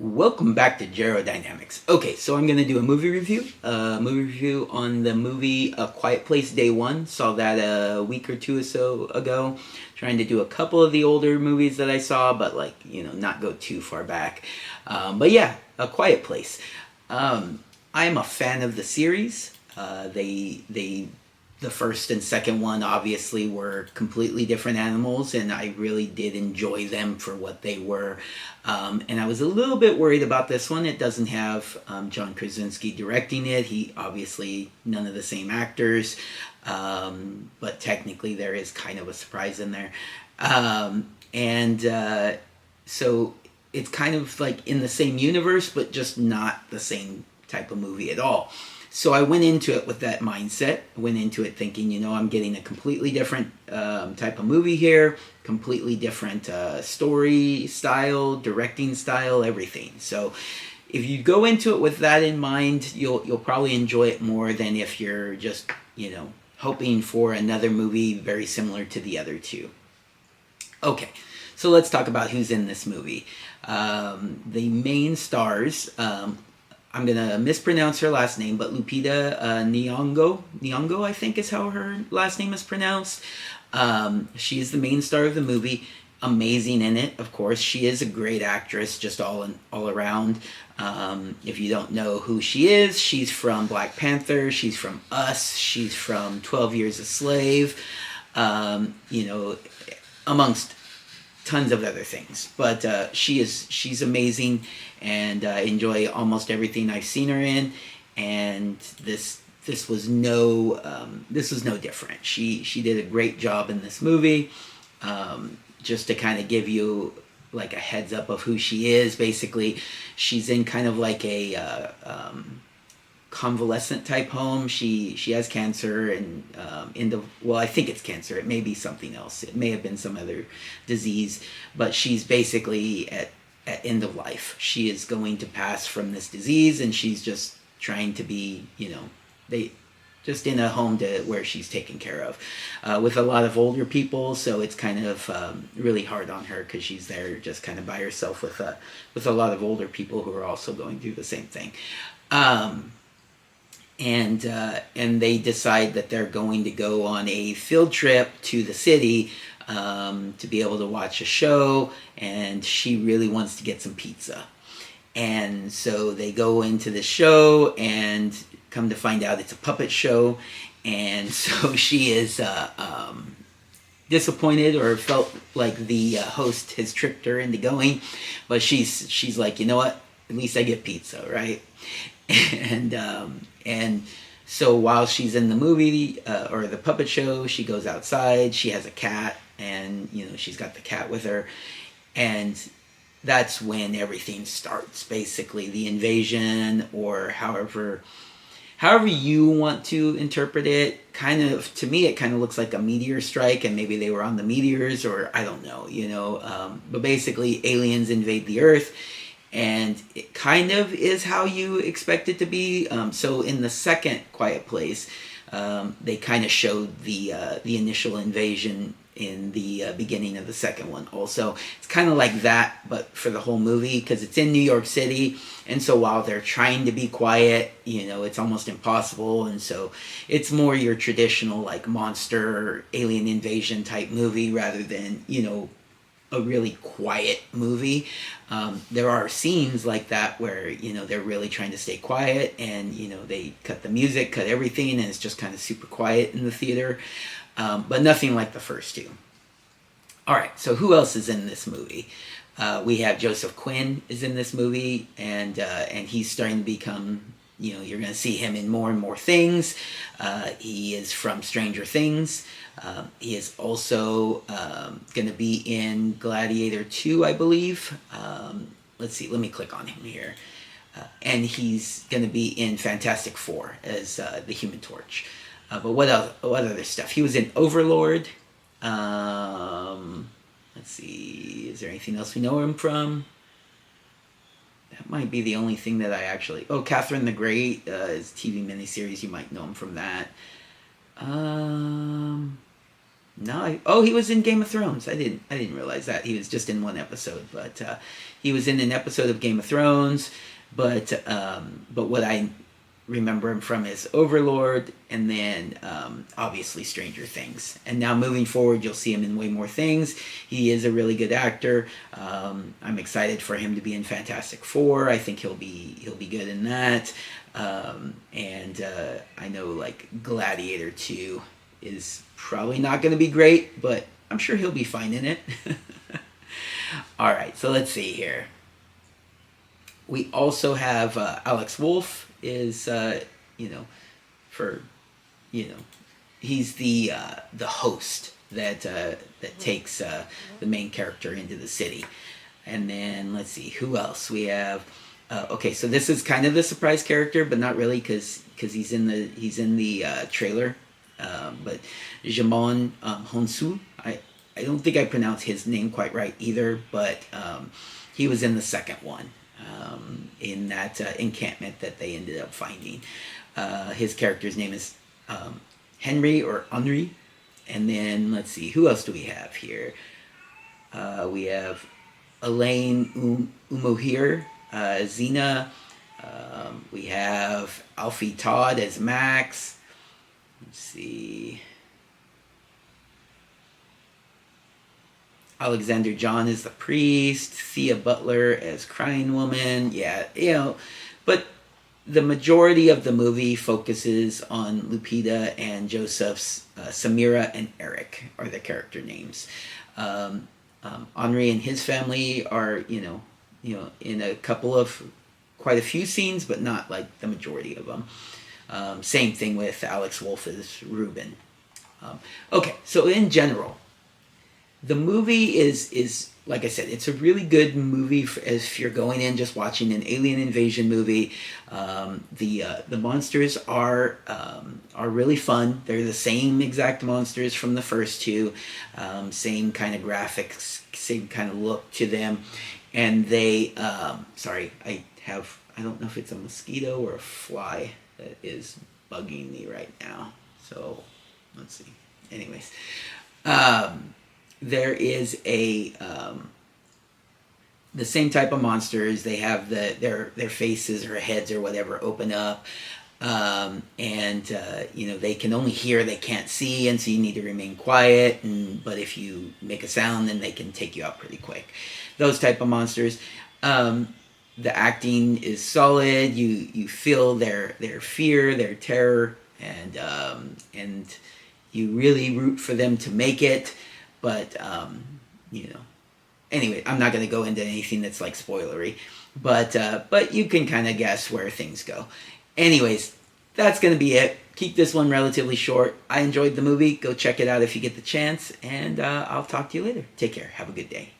Welcome back to Gero Dynamics. Okay, so I'm gonna do a movie review. Movie review on the movie A Quiet Place Day One. Saw that a week or two or so ago. Trying to do a couple of the older movies that I saw, but not go too far back. But yeah, A Quiet Place. I'm a fan of the series. The first and second one obviously were completely different animals, and I really did enjoy them for what they were. And I was a little bit worried about this one. It doesn't have John Krasinski directing it. He obviously none of the same actors, but technically there is kind of a surprise in there. And so it's kind of like in the same universe, but just not the same type of movie at all. So I went into it with that mindset. I went into it thinking, I'm getting a completely different type of movie here, completely different story style, directing style, everything. So if you go into it with that in mind, you'll probably enjoy it more than if you're just hoping for another movie very similar to the other two. Okay, so let's talk about who's in this movie. The main stars. I'm gonna mispronounce her last name, but Lupita Nyong'o, I think is how her last name is pronounced. She's the main star of the movie. Amazing in it, of course. She is a great actress, just all around. If you don't know who she is, she's from Black Panther. She's from Us. She's from 12 Years a Slave. Amongst tons of other things, but she's amazing, and I enjoy almost everything I've seen her in. And this was no different. She did a great job in this movie. Just to kind of give you like a heads up of who she is, basically, she's in kind of like a convalescent type home. She has cancer, and I think it's cancer. It may be something else. It may have been some other disease, but she's basically at end of life. She is going to pass from this disease, and she's just trying to be, they just in a home where she's taken care of, with a lot of older people. So it's kind of really hard on her because she's there just kind of by herself with a lot of older people who are also going through the same thing. And they decide that they're going to go on a field trip to the city, to be able to watch a show, and she really wants to get some pizza. And so they go into the show, and come to find out it's a puppet show, and so she is disappointed, or felt like the host has tricked her into going, but she's like, you know what? At least I get pizza, right? And so while she's in the movie, or the puppet show, she goes outside. She has a cat, and she's got the cat with her, and that's when everything starts. Basically, the invasion, or however you want to interpret it. Kind of, to me, it kind of looks like a meteor strike, and maybe they were on the meteors, or I don't know. But basically, aliens invade the Earth. And it kind of is how you expect it to be. So in the second Quiet Place, they kind of showed the initial invasion in the beginning of the second one. Also, it's kind of like that, but for the whole movie, because it's in New York City, and so while they're trying to be quiet, it's almost impossible, and so it's more your traditional like monster alien invasion type movie rather than a really quiet movie. There are scenes like that where they're really trying to stay quiet, and they cut the music, cut everything, and it's just kind of super quiet in the theater. But nothing like the first two. All right, so who else is in this movie? We have Joseph Quinn is in this movie, and he's starting to become, you're going to see him in more and more things. He is from Stranger Things. He is also going to be in Gladiator 2, I believe. Let's see, let me click on him here. And he's going to be in Fantastic Four as the Human Torch. But what other stuff? He was in Overlord. Let's see, is there anything else we know him from? That might be the only thing that I actually... Oh, Catherine the Great is TV miniseries. You might know him from that. No, oh, he was in Game of Thrones. I didn't realize that he was just in one episode, but he was in an episode of Game of Thrones. But what I remember him from is Overlord, and then obviously Stranger Things. And now moving forward, you'll see him in way more things. He is a really good actor. I'm excited for him to be in Fantastic Four. I think he'll be good in that. And I know like Gladiator 2 is probably not going to be great, but I'm sure he'll be fine in it. All right, so let's see here. We also have Alex Wolff is for you know he's the host that takes the main character into the city. And then let's see who else we have. Okay, so this is kind of the surprise character, but not really because he's in the trailer. But Jamon Honsu, I don't think I pronounced his name quite right either, but he was in the second one, in that encampment that they ended up finding. His character's name is Henry or Henri. And then let's see, who else do we have here? We have Elaine Umohir, Xena. We have Alfie Todd as Max. Let's see. Alexander John as the priest. Thea Butler as Crying Woman. Yeah, but the majority of the movie focuses on Lupita and Joseph's. Samira and Eric are the character names. Henri and his family are, in quite a few scenes, but not like the majority of them. Same thing with Alex Wolff as Ruben. Okay, so in general, the movie is like I said, it's a really good movie if you're going in just watching an alien invasion movie. The monsters are really fun. They're the same exact monsters from the first two, same kind of graphics, same kind of look to them, and they. Sorry, I don't know if it's a mosquito or a fly that is bugging me right now. So let's see. Anyways. There is the same type of monsters. They have their faces or heads or whatever open up, and they can only hear, they can't see, and so you need to remain quiet. But if you make a sound, then they can take you out pretty quick. Those type of monsters. The acting is solid. You feel their fear, their terror, and you really root for them to make it. But, anyway, I'm not going to go into anything that's like spoilery, but you can kind of guess where things go. Anyways, that's going to be it. Keep this one relatively short. I enjoyed the movie. Go check it out if you get the chance, and I'll talk to you later. Take care. Have a good day.